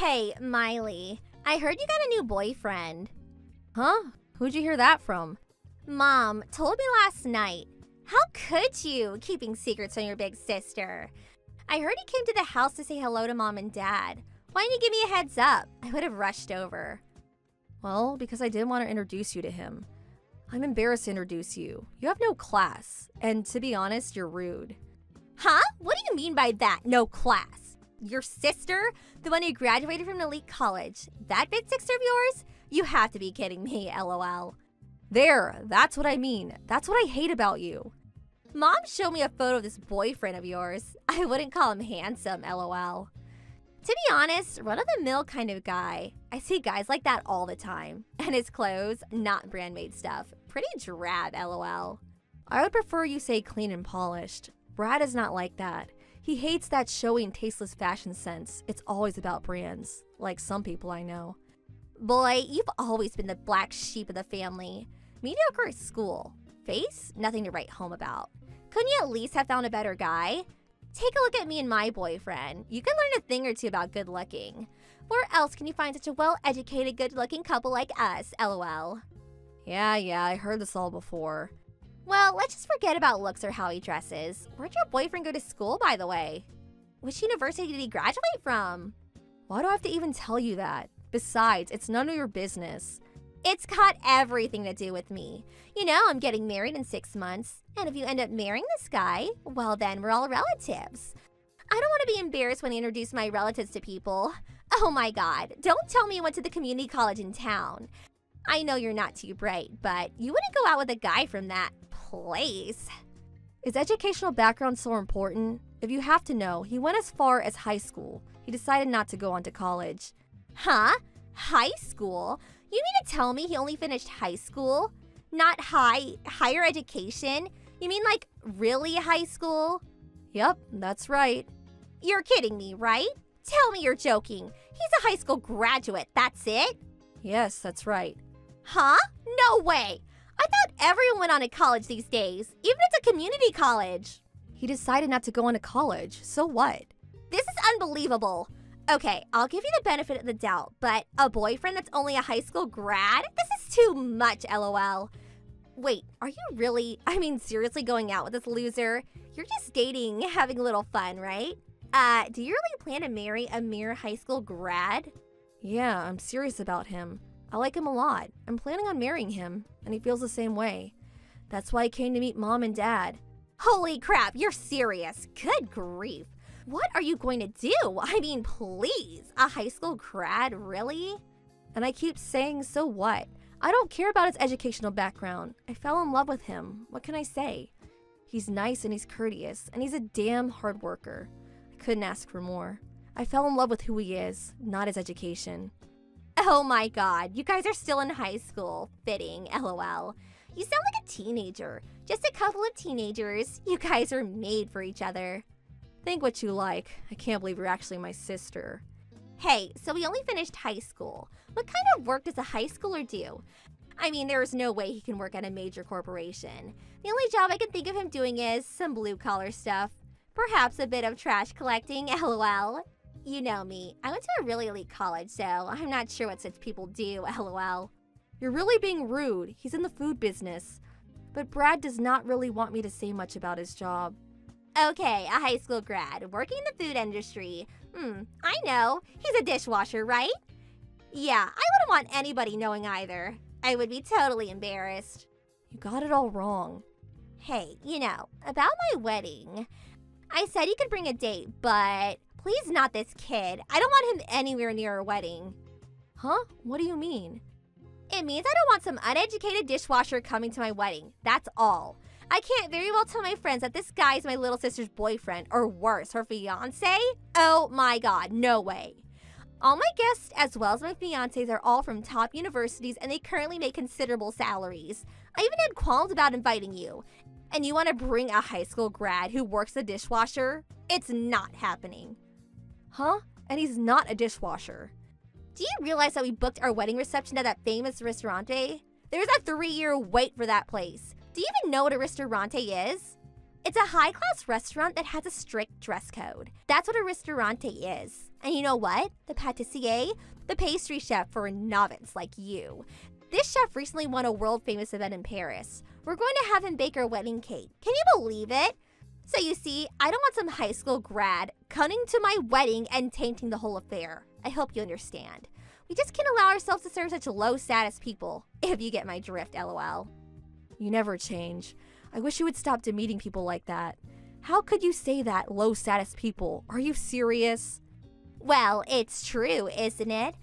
Hey, Miley, I heard you got a new boyfriend. Huh? Who'd you hear that from? Mom told me last night. How could you, keeping secrets from your big sister? I heard he came to the house to say hello to Mom and Dad. Why didn't you give me a heads up? I would have rushed over. Well, because I didn't want to introduce you to him. I'm embarrassed to introduce you. You have no class, and to be honest, you're rude. Huh? What do you mean by that, no class? Your sister? The one who graduated from an elite college? That big sister of yours? You have to be kidding me, LOL. There, that's what I mean. That's what I hate about you. Mom showed me a photo of this boyfriend of yours. I wouldn't call him handsome, LOL. To be honest, run-of-the-mill kind of guy. I see guys like that all the time. And his clothes, not brand-made stuff. Pretty drab, LOL. I would prefer you say clean and polished. Brad is not like that. He hates that showy and tasteless fashion sense. It's always about brands, like some people I know. Boy, you've always been the black sheep of the family. Mediocre at school. Face? Nothing to write home about. Couldn't you at least have found a better guy? Take a look at me and my boyfriend. You can learn a thing or two about good looking. Where else can you find such a well-educated, good-looking couple like us, LOL? Yeah, I heard this all before. Well, let's just forget about looks or how he dresses. Where'd your boyfriend go to school, by the way? Which university did he graduate from? Why do I have to even tell you that? Besides, it's none of your business. It's got everything to do with me. You know, I'm getting married in 6 months. And if you end up marrying this guy, well then we're all relatives. I don't want to be embarrassed when I introduce my relatives to people. Oh my god, don't tell me you went to the community college in town. I know you're not too bright, but you wouldn't go out with a guy from that place. Is educational background so important? If you have to know, he went as far as high school. He decided not to go on to college. Huh? High school? You mean to tell me he only finished high school? Not higher education? You mean like really high school? Yep, that's right. You're kidding me, right? Tell me you're joking. He's a high school graduate, that's it? Yes, that's right. Huh? No way! I thought everyone went on to college these days, even if it's a community college. He decided not to go on to college, so what? This is unbelievable. Okay, I'll give you the benefit of the doubt, but a boyfriend that's only a high school grad? This is too much, LOL. Wait, are you seriously going out with this loser? You're just dating, having a little fun, right? Do you really plan to marry a mere high school grad? Yeah, I'm serious about him. I like him a lot. I'm planning on marrying him, and he feels the same way. That's why I came to meet Mom and Dad. Holy crap, you're serious. Good grief. What are you going to do? I mean, please. A high school grad, really? And I keep saying, so what? I don't care about his educational background. I fell in love with him. What can I say? He's nice and he's courteous, and he's a damn hard worker. I couldn't ask for more. I fell in love with who he is, not his education. Oh my god, you guys are still in high school. Fitting, LOL. You sound like a teenager. Just a couple of teenagers. You guys are made for each other. Think what you like. I can't believe you're actually my sister. Hey, so we only finished high school. What kind of work does a high schooler do? I mean, there is no way he can work at a major corporation. The only job I can think of him doing is some blue-collar stuff. Perhaps a bit of trash collecting, LOL. You know me. I went to a really elite college, so I'm not sure what such people do, LOL. You're really being rude. He's in the food business. But Brad does not really want me to say much about his job. Okay, a high school grad, working in the food industry. I know. He's a dishwasher, right? Yeah, I wouldn't want anybody knowing either. I would be totally embarrassed. You got it all wrong. Hey, about my wedding. I said you could bring a date, but please not this kid. I don't want him anywhere near our wedding. Huh? What do you mean? It means I don't want some uneducated dishwasher coming to my wedding. That's all. I can't very well tell my friends that this guy is my little sister's boyfriend, or worse, her fiancé. Oh my god, no way. All my guests, as well as my fiancés, are all from top universities, and they currently make considerable salaries. I even had qualms about inviting you. And you want to bring a high school grad who works the dishwasher? It's not happening. Huh? And he's not a dishwasher. Do you realize that we booked our wedding reception at that famous ristorante? There's a 3-year wait for that place. Do you even know what a ristorante is? It's a high-class restaurant that has a strict dress code. That's what a ristorante is. And you know what? The pâtissier, the pastry chef for a novice like you. This chef recently won a world-famous event in Paris. We're going to have him bake our wedding cake. Can you believe it? So you see, I don't want some high school grad coming to my wedding and tainting the whole affair. I hope you understand. We just can't allow ourselves to serve such low-status people, if you get my drift, lol. You never change. I wish you would stop demeaning people like that. How could you say that, low-status people? Are you serious? Well, it's true, isn't it?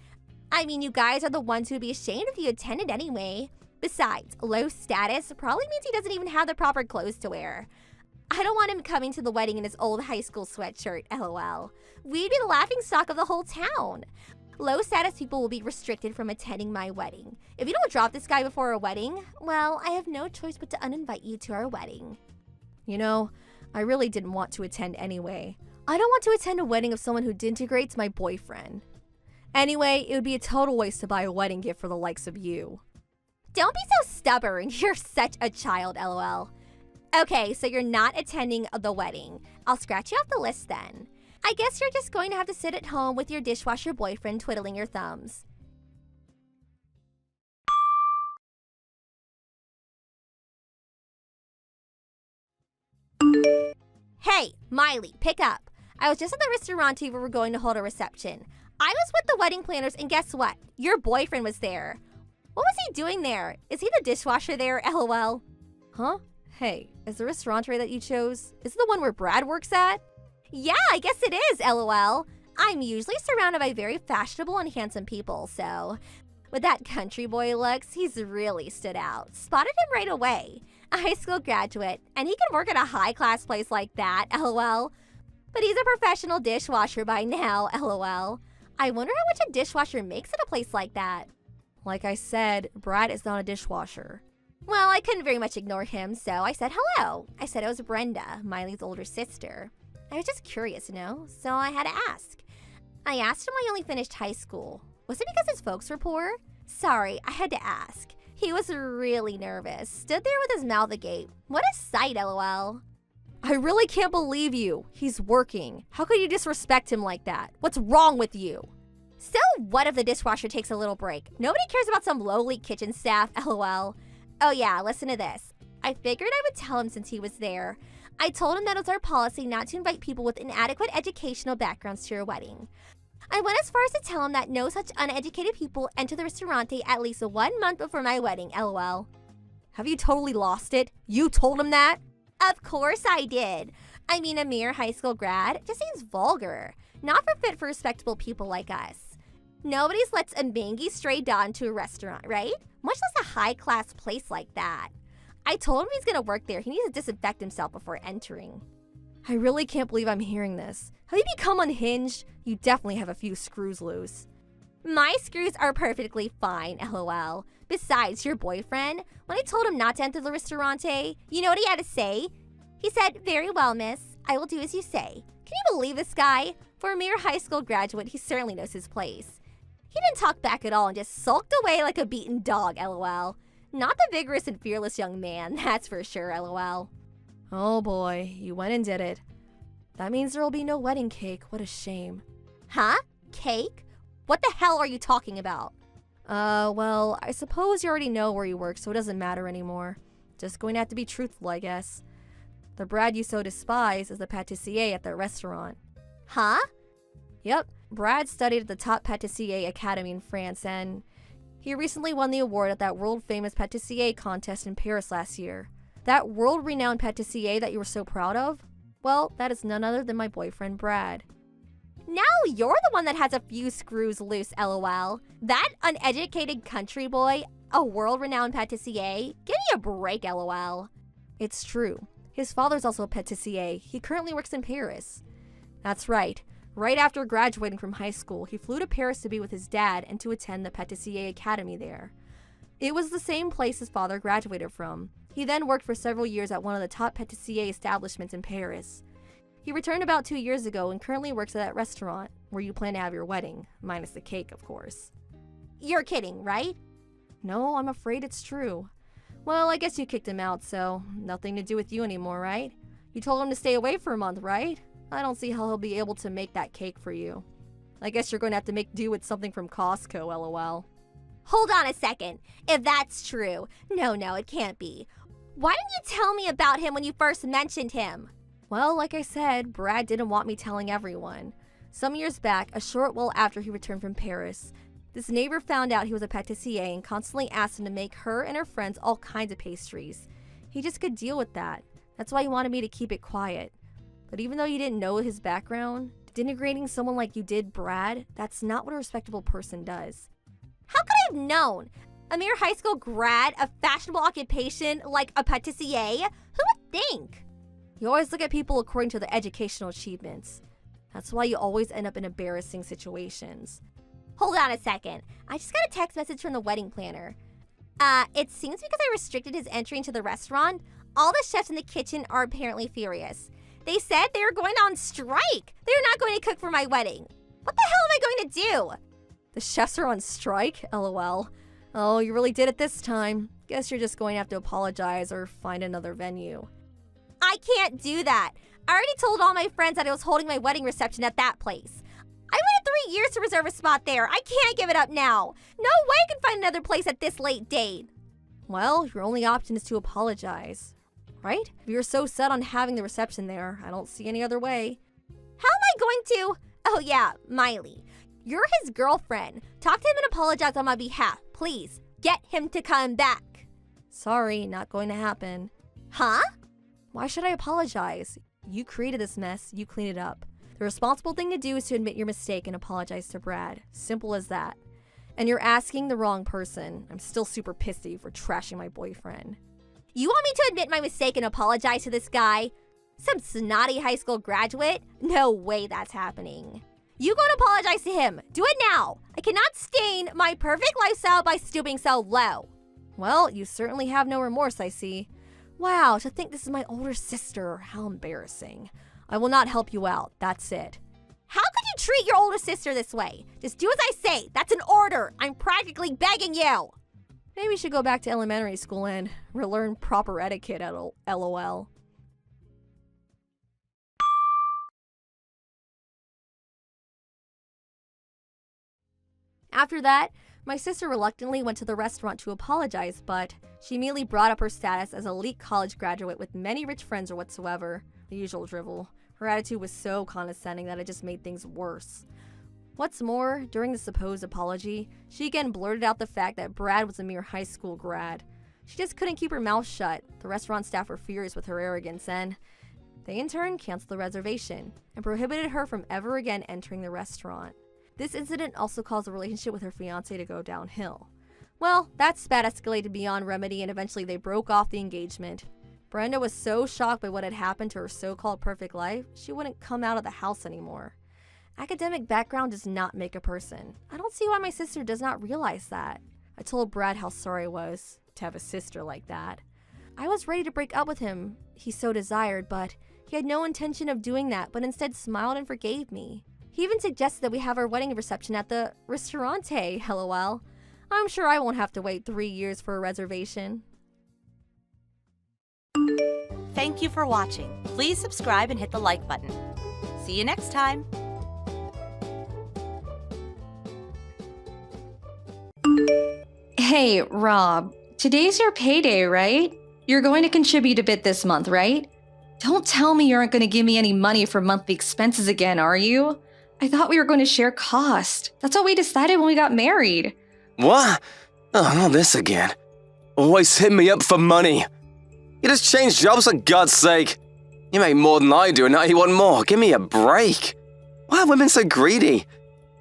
I mean, you guys are the ones who'd be ashamed if you attended anyway. Besides, low status probably means he doesn't even have the proper clothes to wear. I don't want him coming to the wedding in his old high school sweatshirt, lol. We'd be the laughingstock of the whole town. Low status people will be restricted from attending my wedding. If you don't drop this guy before our wedding, well, I have no choice but to uninvite you to our wedding. You know, I really didn't want to attend anyway. I don't want to attend a wedding of someone who disintegrates my boyfriend. Anyway, it would be a total waste to buy a wedding gift for the likes of you. Don't be so stubborn. You're such a child, lol. Okay, so you're not attending the wedding. I'll scratch you off the list then. I guess you're just going to have to sit at home with your dishwasher boyfriend twiddling your thumbs. Hey, Miley, pick up. I was just at the restaurante where we're going to hold a reception. I was with the wedding planners, and guess what? Your boyfriend was there. What was he doing there? Is he the dishwasher there, lol? Huh? Hey, is the restaurante that you chose, is it the one where Brad works at? Yeah, I guess it is, lol. I'm usually surrounded by very fashionable and handsome people, so with that country boy looks, he's really stood out. Spotted him right away. A high school graduate, and he can work at a high-class place like that, lol. But he's a professional dishwasher by now, lol. I wonder how much a dishwasher makes at a place like that. Like I said, Brad is not a dishwasher. Well, I couldn't very much ignore him, so I said hello. I said it was Brenda, Miley's older sister. I was just curious, so I had to ask. I asked him why he only finished high school. Was it because his folks were poor? Sorry, I had to ask. He was really nervous, stood there with his mouth agape. What a sight, lol. I really can't believe you. He's working. How could you disrespect him like that? What's wrong with you? So what if the dishwasher takes a little break? Nobody cares about some lowly kitchen staff, lol. Oh yeah, listen to this. I figured I would tell him since he was there. I told him that it was our policy not to invite people with inadequate educational backgrounds to your wedding. I went as far as to tell him that no such uneducated people enter the restaurante at least 1 month before my wedding, lol. Have you totally lost it? You told him that? Of course I did. I mean, a mere high school grad just seems vulgar. Not fit for respectable people like us. Nobody's lets a mangy stray dog into a restaurant, right? Much less a high-class place like that. I told him he's gonna work there. He needs to disinfect himself before entering. I really can't believe I'm hearing this. Have you become unhinged? You definitely have a few screws loose. My screws are perfectly fine, lol. Besides, your boyfriend, when I told him not to enter the restaurante, you know what he had to say? He said, "Very well, miss. I will do as you say." Can you believe this guy? For a mere high school graduate, he certainly knows his place. He didn't talk back at all and just sulked away like a beaten dog, lol. Not the vigorous and fearless young man, that's for sure, lol. Oh boy, you went and did it. That means there will be no wedding cake. What a shame. Huh? Cake? What the hell are you talking about? Well, I suppose you already know where you work, so it doesn't matter anymore. Just going to have to be truthful, I guess. The Brad you so despise is the pâtissier at the restaurant. Huh? Yep, Brad studied at the top pâtissier academy in France, and he recently won the award at that world-famous pâtissier contest in Paris last year. That world-renowned pâtissier that you were so proud of? Well, that is none other than my boyfriend, Brad. Now you're the one that has a few screws loose, lol. That uneducated country boy, a world-renowned pâtissier? Give me a break, lol. It's true. His father's also a pâtissier. He currently works in Paris. That's right. Right after graduating from high school, he flew to Paris to be with his dad and to attend the pâtissier academy there. It was the same place his father graduated from. He then worked for several years at one of the top pâtissier establishments in Paris. He returned about 2 years ago and currently works at that restaurant where you plan to have your wedding, minus the cake, of course. You're kidding, right? No, I'm afraid it's true. Well, I guess you kicked him out, so nothing to do with you anymore, right? You told him to stay away for a month, right? I don't see how he'll be able to make that cake for you. I guess you're going to have to make do with something from Costco, lol. Hold on a second. If that's true, no, it can't be. Why didn't you tell me about him when you first mentioned him? Well, like I said, Brad didn't want me telling everyone. Some years back, a short while after he returned from Paris, this neighbor found out he was a patissier and constantly asked him to make her and her friends all kinds of pastries. He just could deal with that. That's why he wanted me to keep it quiet. But even though you didn't know his background, denigrating someone like you did Brad, that's not what a respectable person does. How could I have known? A mere high school grad, a fashionable occupation like a patissier? Who would think? You always look at people according to their educational achievements. That's why you always end up in embarrassing situations. Hold on a second. I just got a text message from the wedding planner. It seems because I restricted his entry into the restaurant, all the chefs in the kitchen are apparently furious. They said they were going on strike. They were not going to cook for my wedding. What the hell am I going to do? The chefs are on strike? LOL. Oh, you really did it this time. Guess you're just going to have to apologize or find another venue. I can't do that. I already told all my friends that I was holding my wedding reception at that place. I waited 3 years to reserve a spot there. I can't give it up now. No way I can find another place at this late date. Well, your only option is to apologize, right? If you're so set on having the reception there, I don't see any other way. How am I going to? Oh yeah, Miley. You're his girlfriend. Talk to him and apologize on my behalf. Please, get him to come back. Sorry, not going to happen. Huh? Why should I apologize? You created this mess, you clean it up. The responsible thing to do is to admit your mistake and apologize to Brad. Simple as that. And you're asking the wrong person. I'm still super pissed at you for trashing my boyfriend. You want me to admit my mistake and apologize to this guy? Some snotty high school graduate? No way that's happening. You go and apologize to him. Do it now. I cannot stain my perfect lifestyle by stooping so low. Well, you certainly have no remorse, I see. Wow, to think this is my older sister. How embarrassing. I will not help you out. That's it. How could you treat your older sister this way? Just do as I say. That's an order. I'm practically begging you. Maybe we should go back to elementary school and relearn proper etiquette at LOL. After that, my sister reluctantly went to the restaurant to apologize, but she immediately brought up her status as an elite college graduate with many rich friends or whatsoever. The usual drivel. Her attitude was so condescending that it just made things worse. What's more, during the supposed apology, she again blurted out the fact that Brad was a mere high school grad. She just couldn't keep her mouth shut. The restaurant staff were furious with her arrogance and they in turn canceled the reservation and prohibited her from ever again entering the restaurant. This incident also caused the relationship with her fiancé to go downhill. Well, that spat escalated beyond remedy and eventually they broke off the engagement. Brenda was so shocked by what had happened to her so-called perfect life, she wouldn't come out of the house anymore. Academic background does not make a person. I don't see why my sister does not realize that. I told Brad how sorry I was to have a sister like that. I was ready to break up with him, he so desired, but he had no intention of doing that, but instead smiled and forgave me. He even suggested that we have our wedding reception at the ristorante, lol. I'm sure I won't have to wait 3 years for a reservation. Thank you for watching. Please subscribe and hit the like button. See you next time. Hey, Rob, today's your payday, right? You're going to contribute a bit this month, right? Don't tell me you aren't going to give me any money for monthly expenses again, are you? I thought we were going to share cost. That's what we decided when we got married. What? Oh, not this again. Always hit me up for money. You just changed jobs for God's sake. You make more than I do and now you want more. Give me a break. Why are women so greedy?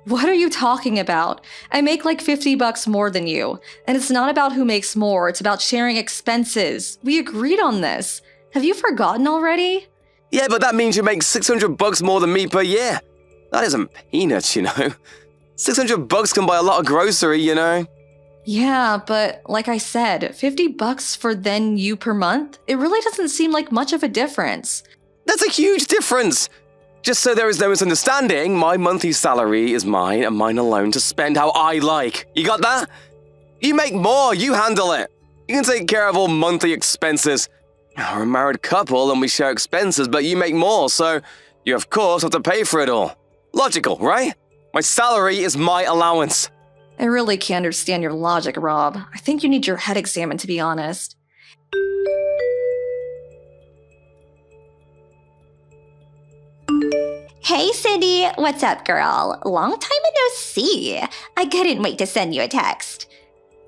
What are you talking about? I make like $50 more than you. And it's not about who makes more, it's about sharing expenses. We agreed on this. Have you forgotten already? Yeah, but that means you make $600 more than me per year. That isn't peanuts, you know. $600 can buy a lot of grocery, you know. Yeah, but like I said, $50 for then you per month? It really doesn't seem like much of a difference. That's a huge difference. Just so there is no misunderstanding, my monthly salary is mine and mine alone to spend how I like. You got that? You make more, you handle it. You can take care of all monthly expenses. We're a married couple and we share expenses, but you make more, so you of course have to pay for it all. Logical, right? My salary is my allowance. I really can't understand your logic, Rob. I think you need your head examined, to be honest. Hey, Cindy. What's up, girl? Long time no see. I couldn't wait to send you a text.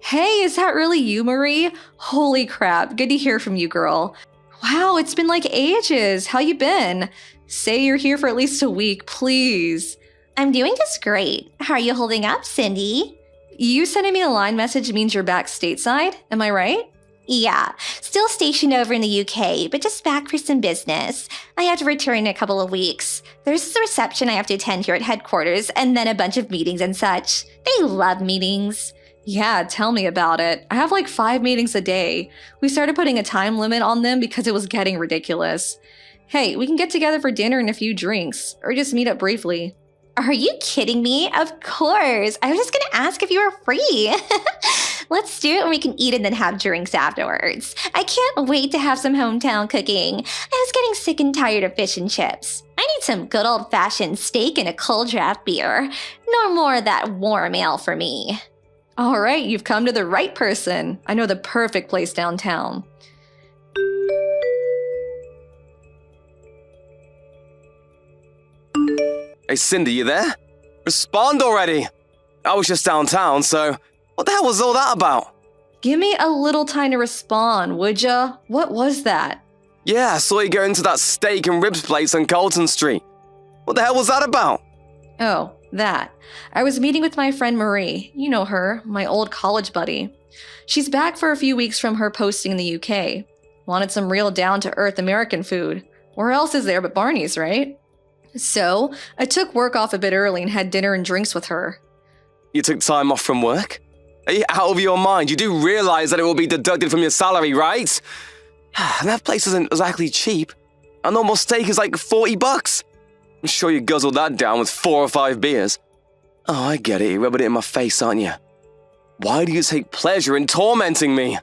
Hey, is that really you, Marie? Holy crap, good to hear from you, girl. Wow, it's been like ages. How you been? Say you're here for at least a week, please. I'm doing just great. How are you holding up, Cindy? You sending me a line message means you're back stateside, am I right? Yeah, still stationed over in the UK, but just back for some business. I have to return in a couple of weeks. There's a reception I have to attend here at headquarters, and then a bunch of meetings and such. They love meetings. Yeah, tell me about it. I have like 5 meetings a day. We started putting a time limit on them because it was getting ridiculous. Hey, we can get together for dinner and a few drinks, or just meet up briefly. Are you kidding me? Of course. I was just going to ask if you were free. Let's do it and we can eat and then have drinks afterwards. I can't wait to have some hometown cooking. I was getting sick and tired of fish and chips. I need some good old-fashioned steak and a cold draft beer. No more of that warm ale for me. All right, you've come to the right person. I know the perfect place downtown. Hey, Cindy, you there? Respond already! I was just downtown, so what the hell was all that about? Give me a little time to respond, would ya? What was that? Yeah, I saw you go into that steak and ribs place on Colton Street. What the hell was that about? Oh, that. I was meeting with my friend Marie. You know her, my old college buddy. She's back for a few weeks from her posting in the UK. Wanted some real down-to-earth American food. Where else is there but Barney's, right? So, I took work off a bit early and had dinner and drinks with her. You took time off from work? Are you out of your mind? You do realize that it will be deducted from your salary, right? And that place isn't exactly cheap. A normal steak is like $40. I'm sure you guzzled that down with 4 or 5 beers. Oh, I get it. You're rubbing it in my face, aren't you? Why do you take pleasure in tormenting me?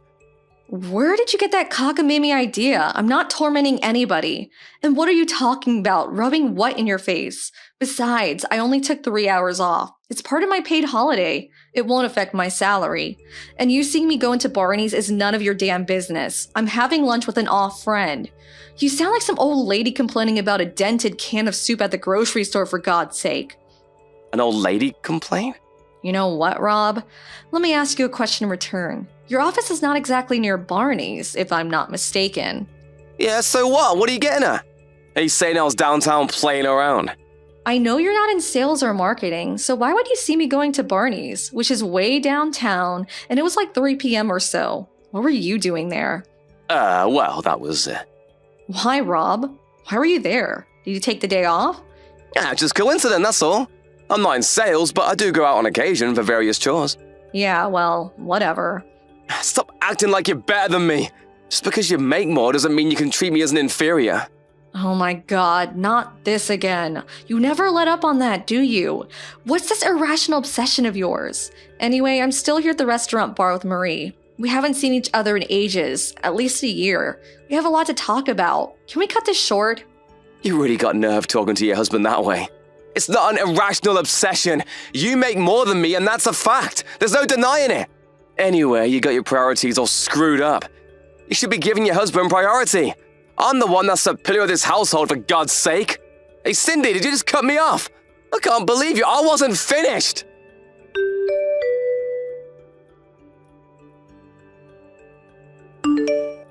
Where did you get that cockamamie idea? I'm not tormenting anybody. And what are you talking about? Rubbing what in your face? Besides, I only took 3 hours off. It's part of my paid holiday. It won't affect my salary. And you seeing me go into Barney's is none of your damn business. I'm having lunch with an off friend. You sound like some old lady complaining about a dented can of soup at the grocery store, for God's sake. An old lady complain? You know what, Rob? Let me ask you a question in return. Your office is not exactly near Barney's, if I'm not mistaken. Yeah, so what? What are you getting at? Are you saying I was downtown playing around? I know you're not in sales or marketing, so why would you see me going to Barney's, which is way downtown, and it was like 3 p.m. or so? What were you doing there? Well, that was... Why, Rob? Why were you there? Did you take the day off? just coincidence, that's all. I'm not in sales, but I do go out on occasion for various chores. Yeah, well, whatever. Stop acting like you're better than me. Just because you make more doesn't mean you can treat me as an inferior. Oh my God, not this again. You never let up on that, do you? What's this irrational obsession of yours? Anyway, I'm still here at the restaurant bar with Marie. We haven't seen each other in ages, at least a year. We have a lot to talk about. Can we cut this short? You really got nerve talking to your husband that way. It's not an irrational obsession. You make more than me, and that's a fact. There's no denying it. Anyway, you got your priorities all screwed up. You should be giving your husband priority. I'm the one that's the pillar of this household, for God's sake. Hey, Cindy, did you just cut me off? I can't believe you. I wasn't finished.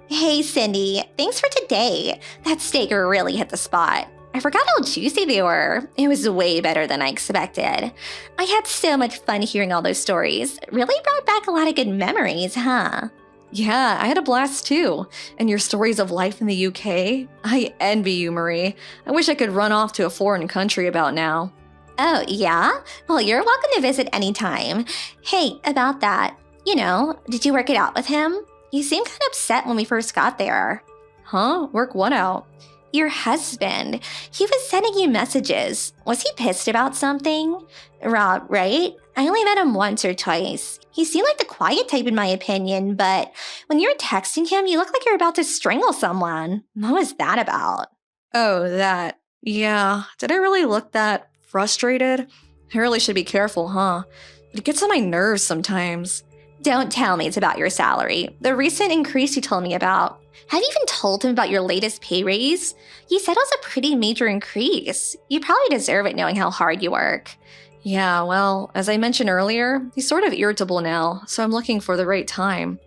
Hey, Cindy. Thanks for today. That steak really hit the spot. I forgot how juicy they were. It was way better than I expected. I had so much fun hearing all those stories. Really brought back a lot of good memories, huh? Yeah, I had a blast too. And your stories of life in the UK? I envy you, Marie. I wish I could run off to a foreign country about now. Oh, yeah? Well, you're welcome to visit anytime. Hey, about that. Did you work it out with him? You seemed kind of upset when we first got there. Huh? Work what out? Your husband. He was sending you messages. Was he pissed about something? Rob, right? I only met him once or twice. He seemed like the quiet type in my opinion, but when you're texting him, you look like you're about to strangle someone. What was that about? Oh, that. Yeah. Did I really look that frustrated? I really should be careful, huh? But it gets on my nerves sometimes. Don't tell me it's about your salary. The recent increase you told me about. Have you even told him about your latest pay raise? You said it was a pretty major increase. You probably deserve it knowing how hard you work. Yeah, well, as I mentioned earlier, he's sort of irritable now, so I'm looking for the right time.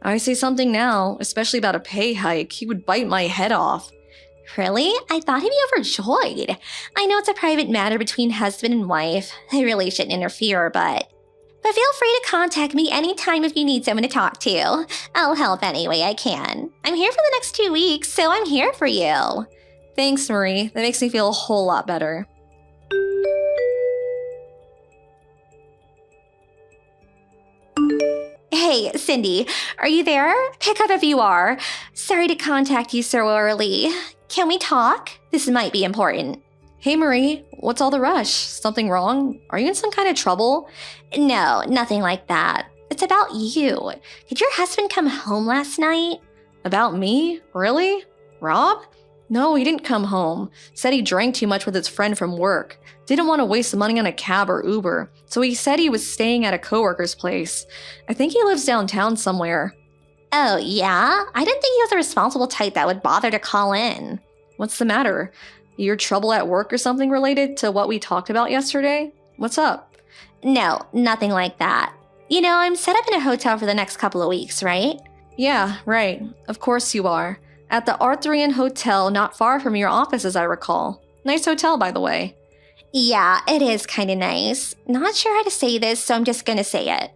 I say something now, especially about a pay hike, he would bite my head off. Really? I thought he'd be overjoyed. I know it's a private matter between husband and wife. I really shouldn't interfere, but feel free to contact me anytime if you need someone to talk to. I'll help any way I can. I'm here for the next 2 weeks, so I'm here for you. Thanks, Marie. That makes me feel a whole lot better. Hey, Cindy, are you there? Pick up if you are. Sorry to contact you so early. Can we talk? This might be important. Hey, Marie, what's all the rush? Something wrong? Are you in some kind of trouble? No, nothing like that. It's about you. Did your husband come home last night? About me? Really? Rob? No, he didn't come home. Said he drank too much with his friend from work. Didn't want to waste money on a cab or Uber. So he said he was staying at a coworker's place. I think he lives downtown somewhere. Oh, yeah? I didn't think he was a responsible type that would bother to call in. What's the matter? Your trouble at work or something related to what we talked about yesterday? What's up? No, nothing like that. You know, I'm set up in a hotel for the next couple of weeks, right? Yeah, right. Of course you are. At the Arthurian Hotel not far from your office, as I recall. Nice hotel, by the way. Yeah, it is kind of nice. Not sure how to say this, so I'm just gonna say it.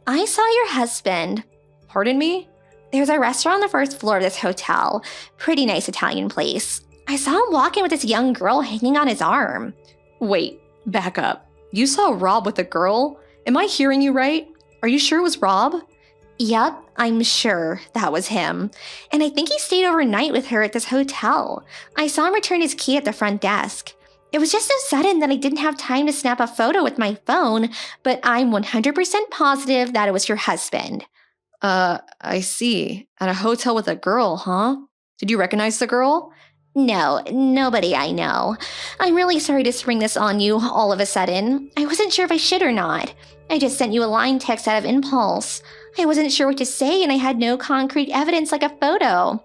I saw your husband. Pardon me? There's a restaurant on the first floor of this hotel. Pretty nice Italian place. I saw him walking with this young girl hanging on his arm. Wait, back up. You saw Rob with a girl? Am I hearing you right? Are you sure it was Rob? Yep, I'm sure that was him. And I think he stayed overnight with her at this hotel. I saw him return his key at the front desk. It was just so sudden that I didn't have time to snap a photo with my phone, but I'm 100% positive that it was your husband. I see. At a hotel with a girl, huh? Did you recognize the girl? No, nobody I know. I'm really sorry to spring this on you all of a sudden. I wasn't sure if I should or not. I just sent you a line text out of impulse. I wasn't sure what to say and I had no concrete evidence like a photo.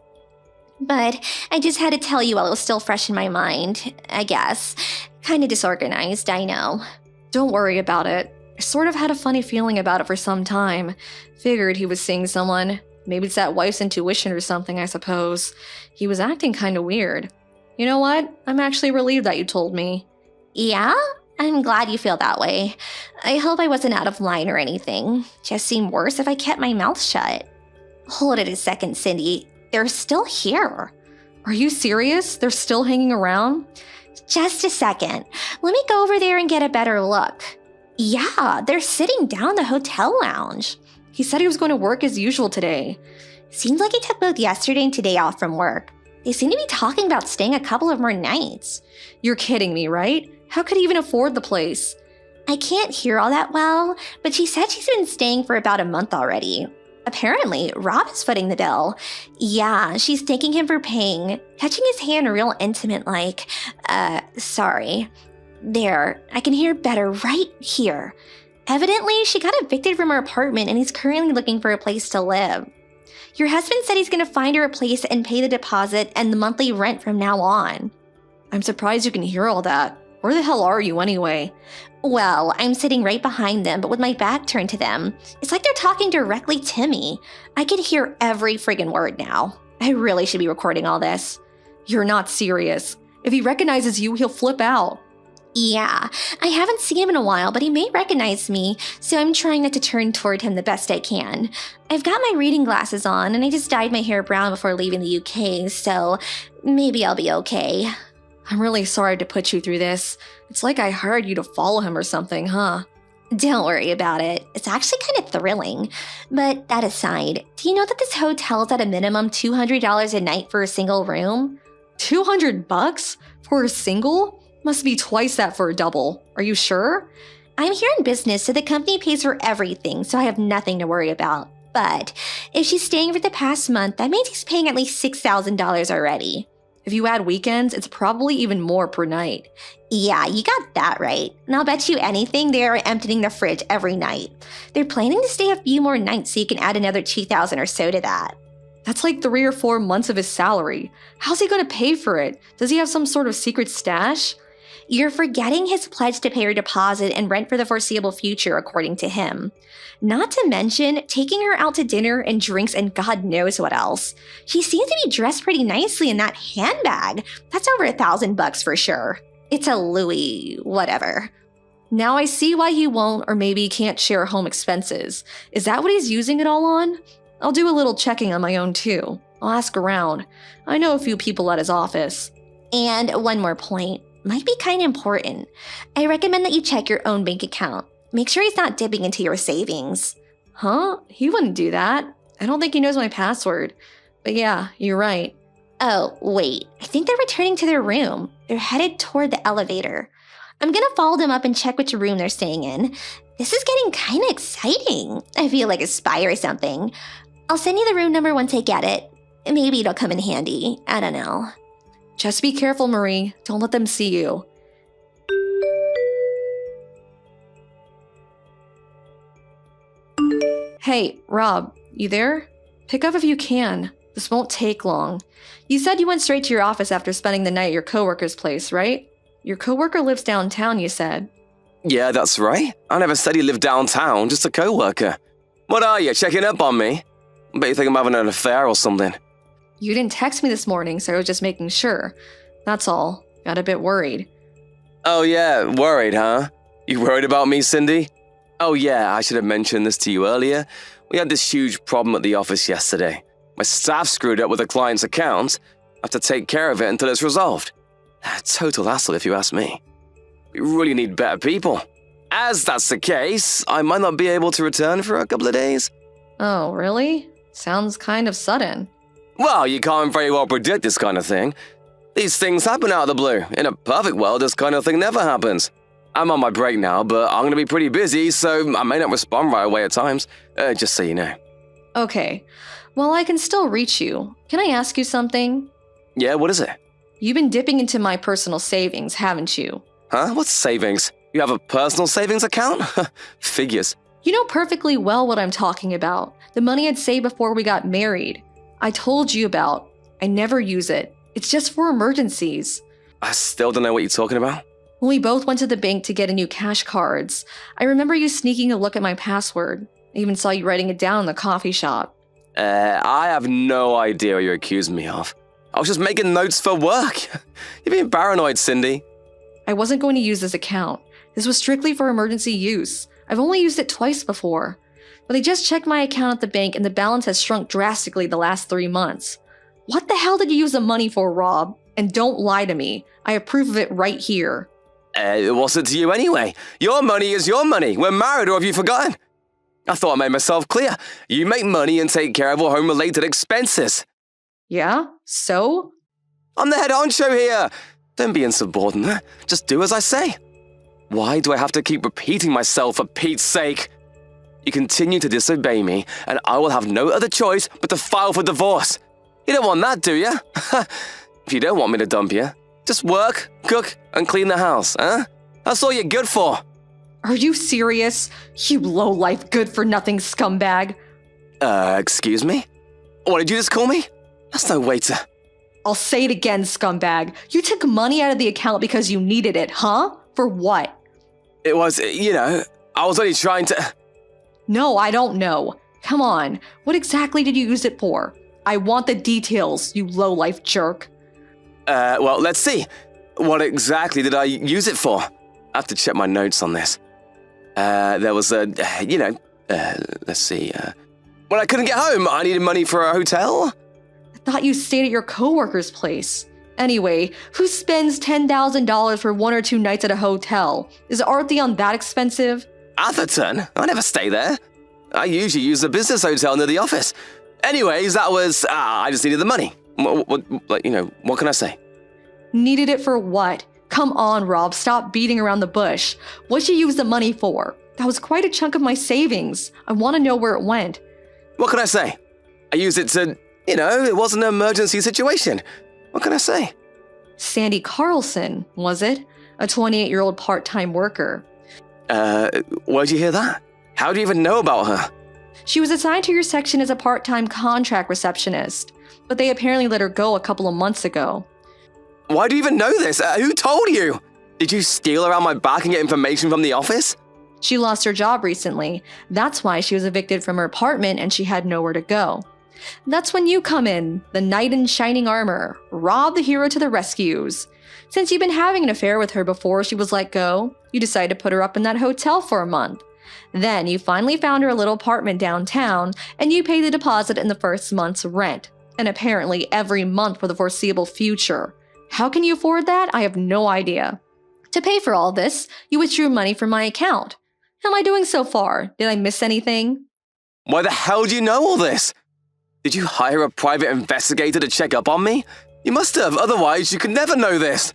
But I just had to tell you while it was still fresh in my mind, I guess. Kinda disorganized, I know. Don't worry about it. I sort of had a funny feeling about it for some time. Figured he was seeing someone. Maybe it's that wife's intuition or something, I suppose. He was acting kinda weird. You know what? I'm actually relieved that you told me. Yeah? I'm glad you feel that way. I hope I wasn't out of line or anything. Just seemed worse if I kept my mouth shut. Hold it a second, Cindy. They're still here. Are you serious? They're still hanging around? Just a second. Let me go over there and get a better look. Yeah, they're sitting down in the hotel lounge. He said he was going to work as usual today. Seems like he took both yesterday and today off from work. They seem to be talking about staying a couple of more nights. You're kidding me, right? How could he even afford the place? I can't hear all that well, but she said she's been staying for about a month already. Apparently, Rob is footing the bill. Yeah, she's thanking him for paying, touching his hand real intimate like, sorry. There, I can hear better right here. Evidently, she got evicted from her apartment and he's currently looking for a place to live. Your husband said he's going to find her a place and pay the deposit and the monthly rent from now on. I'm surprised you can hear all that. Where the hell are you anyway? Well, I'm sitting right behind them, but with my back turned to them. It's like they're talking directly to me. I can hear every friggin' word now. I really should be recording all this. You're not serious. If he recognizes you, he'll flip out. Yeah, I haven't seen him in a while, but he may recognize me, so I'm trying not to turn toward him the best I can. I've got my reading glasses on, and I just dyed my hair brown before leaving the UK, so maybe I'll be okay. I'm really sorry to put you through this. It's like I hired you to follow him or something, huh? Don't worry about it. It's actually kind of thrilling. But that aside, do you know that this hotel is at a minimum $200 a night for a single room? $200 for a single? Must be twice that for a double. Are you sure? I'm here in business, so the company pays for everything, so I have nothing to worry about. But if she's staying for the past month, that means he's paying at least $6,000 already. If you add weekends, it's probably even more per night. Yeah, you got that right. And I'll bet you anything they are emptying the fridge every night. They're planning to stay a few more nights so you can add another $2,000 or so to that. That's like 3 or 4 months of his salary. How's he going to pay for it? Does he have some sort of secret stash? You're forgetting his pledge to pay her deposit and rent for the foreseeable future, according to him. Not to mention taking her out to dinner and drinks and God knows what else. She seems to be dressed pretty nicely in that handbag. That's over $1,000 for sure. It's a Louis whatever. Now I see why he won't or maybe can't share home expenses. Is that what he's using it all on? I'll do a little checking on my own too. I'll ask around. I know a few people at his office. And one more point. Might be kind of important. I recommend that you check your own bank account. Make sure he's not dipping into your savings. Huh? He wouldn't do that. I don't think he knows my password. But yeah, you're right. Oh, wait. I think they're returning to their room. They're headed toward the elevator. I'm gonna follow them up and check which room they're staying in. This is getting kind of exciting. I feel like a spy or something. I'll send you the room number once I get it. Maybe it'll come in handy. I don't know. Just be careful, Marie. Don't let them see you. Hey, Rob, you there? Pick up if you can. This won't take long. You said you went straight to your office after spending the night at your coworker's place, right? Your coworker lives downtown, you said. Yeah, that's right. I never said he lived downtown, just a co-worker. What are you, checking up on me? I bet you think I'm having an affair or something. You didn't text me this morning, so I was just making sure. That's all. Got a bit worried. Oh yeah, worried, huh? You worried about me, Cindy? Oh yeah, I should have mentioned this to you earlier. We had this huge problem at the office yesterday. My staff screwed up with a client's account. I have to take care of it until it's resolved. Total hassle if you ask me. We really need better people. As that's the case, I might not be able to return for a couple of days. Oh, really? Sounds kind of sudden. Well, you can't very well predict this kind of thing. These things happen out of the blue. In a perfect world, this kind of thing never happens. I'm on my break now, but I'm going to be pretty busy, so I may not respond right away at times, just so you know. Okay. Well, I can still reach you. Can I ask you something? Yeah, what is it? You've been dipping into my personal savings, haven't you? Huh? What's savings? You have a personal savings account? Figures. You know perfectly well what I'm talking about. The money I'd saved before we got married. I told you about. I never use it. It's just for emergencies. I still don't know what you're talking about. When we both went to the bank to get a new cash cards, I remember you sneaking a look at my password. I even saw you writing it down in the coffee shop. I have no idea what you're accusing me of. I was just making notes for work. You're being paranoid, Cindy. I wasn't going to use this account. This was strictly for emergency use. I've only used it twice before. But I just checked my account at the bank and the balance has shrunk drastically the last 3 months. What the hell did you use the money for, Rob? And don't lie to me. I have proof of it right here. What's it to you anyway? Your money is your money. We're married, or have you forgotten? I thought I made myself clear. You make money and take care of all home-related expenses. Yeah? So? I'm the head honcho here. Don't be insubordinate. Just do as I say. Why do I have to keep repeating myself for Pete's sake? You continue to disobey me, and I will have no other choice but to file for divorce. You don't want that, do you? If you don't want me to dump you, just work, cook, and clean the house, huh? That's all you're good for. Are you serious? You low-life, good-for-nothing scumbag. Excuse me? What did you just call me? That's no way to... I'll say it again, scumbag. You took money out of the account because you needed it, huh? For what? It was, I was only trying to... No, I don't know. Come on, what exactly did you use it for? I want the details, you low-life jerk. Well, let's see. What exactly did I use it for? I have to check my notes on this. There was let's see. When I couldn't get home, I needed money for a hotel. I thought you stayed at your coworker's place. Anyway, who spends $10,000 for 1 or 2 nights at a hotel? Is Artheon that expensive? Atherton? I never stay there. I usually use the business hotel near the office. Anyways, that was, I just needed the money. What can I say? Needed it for what? Come on, Rob, stop beating around the bush. What'd you use the money for? That was quite a chunk of my savings. I want to know where it went. What can I say? I used it to, it wasn't an emergency situation. What can I say? Sandy Carlson, was it? A 28-year-old part-time worker. Where'd you hear that? How do you even know about her? She was assigned to your section as a part-time contract receptionist, but they apparently let her go a couple of months ago. Why do you even know this? Who told you? Did you steal around my back and get information from the office? She lost her job recently. That's why she was evicted from her apartment and she had nowhere to go. That's when you come in, the knight in shining armor, Rob the hero to the rescues. Since you've been having an affair with her before she was let go, you decided to put her up in that hotel for a month. Then you finally found her a little apartment downtown and you paid the deposit in the first month's rent, and apparently every month for the foreseeable future. How can you afford that? I have no idea. To pay for all this, you withdrew money from my account. How am I doing so far? Did I miss anything? Why the hell do you know all this? Did you hire a private investigator to check up on me? You must have, otherwise you could never know this.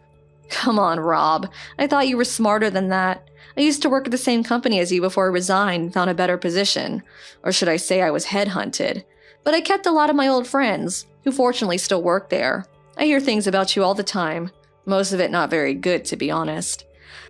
Come on, Rob. I thought you were smarter than that. I used to work at the same company as you before I resigned and found a better position. Or should I say I was headhunted. But I kept a lot of my old friends, who fortunately still work there. I hear things about you all the time. Most of it not very good, to be honest.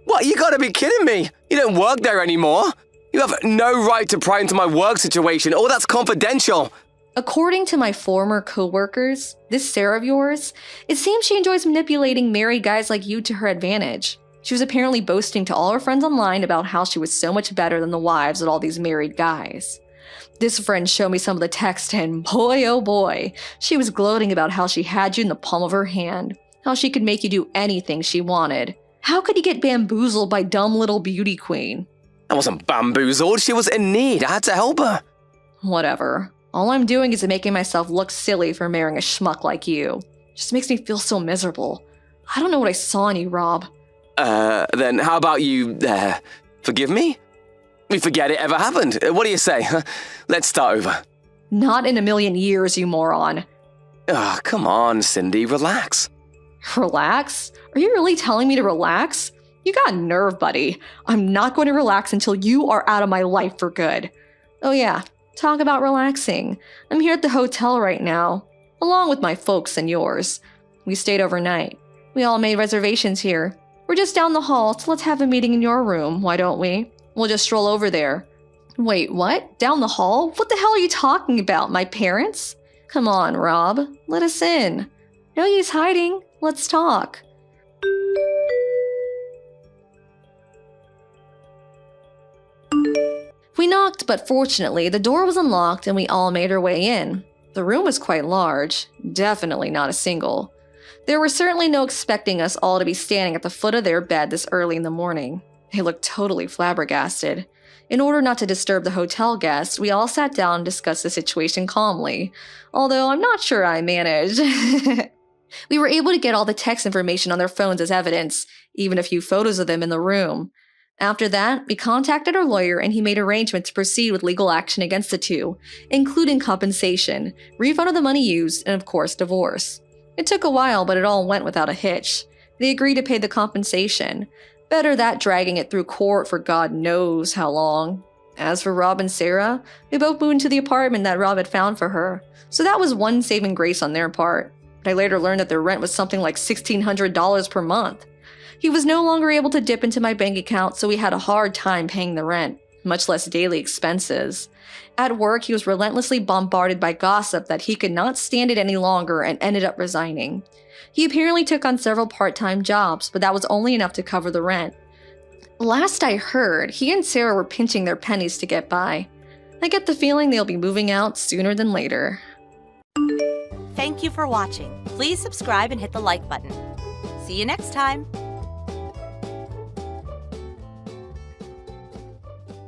What, you gotta be kidding me! You don't work there anymore! You have no right to pry into my work situation, all that's confidential! According to my former co-workers, this Sarah of yours, it seems she enjoys manipulating married guys like you to her advantage. She was apparently boasting to all her friends online about how she was so much better than the wives of all these married guys. This friend showed me some of the text and boy oh boy, she was gloating about how she had you in the palm of her hand, how she could make you do anything she wanted. How could you get bamboozled by dumb little beauty queen? I wasn't bamboozled, she was in need, I had to help her. Whatever. All I'm doing is making myself look silly for marrying a schmuck like you. Just makes me feel so miserable. I don't know what I saw in you, Rob. Then how about you, forgive me? We forget it ever happened. What do you say? Let's start over. Not in a million years, you moron. Come on, Cindy, relax. Relax? Are you really telling me to relax? You got nerve, buddy. I'm not going to relax until you are out of my life for good. Oh yeah, talk about relaxing. I'm here at the hotel right now, along with my folks and yours. We stayed overnight. We all made reservations here. We're just down the hall, so let's have a meeting in your room, why don't we? We'll just stroll over there. Wait, what? Down the hall? What the hell are you talking about? My parents? Come on, Rob. Let us in. No use hiding. Let's talk. We knocked, but fortunately, the door was unlocked and we all made our way in. The room was quite large. Definitely not a single. There were certainly no expecting us all to be standing at the foot of their bed this early in the morning. They looked totally flabbergasted. In order not to disturb the hotel guests, we all sat down and discussed the situation calmly, although I'm not sure I managed. We were able to get all the text information on their phones as evidence, even a few photos of them in the room. After that, we contacted our lawyer and he made arrangements to proceed with legal action against the two, including compensation, refund of the money used, and of course, divorce. It took a while, but it all went without a hitch. They agreed to pay the compensation. Better that dragging it through court for God knows how long. As for Rob and Sarah, they both moved into the apartment that Rob had found for her, so that was one saving grace on their part. But I later learned that their rent was something like $1,600 per month. He was no longer able to dip into my bank account, so we had a hard time paying the rent, much less daily expenses. At work, he was relentlessly bombarded by gossip that he could not stand it any longer and ended up resigning. He apparently took on several part-time jobs, but that was only enough to cover the rent. Last I heard, he and Sarah were pinching their pennies to get by. I get the feeling they'll be moving out sooner than later. Thank you for watching. Please subscribe and hit the like button. See you next time.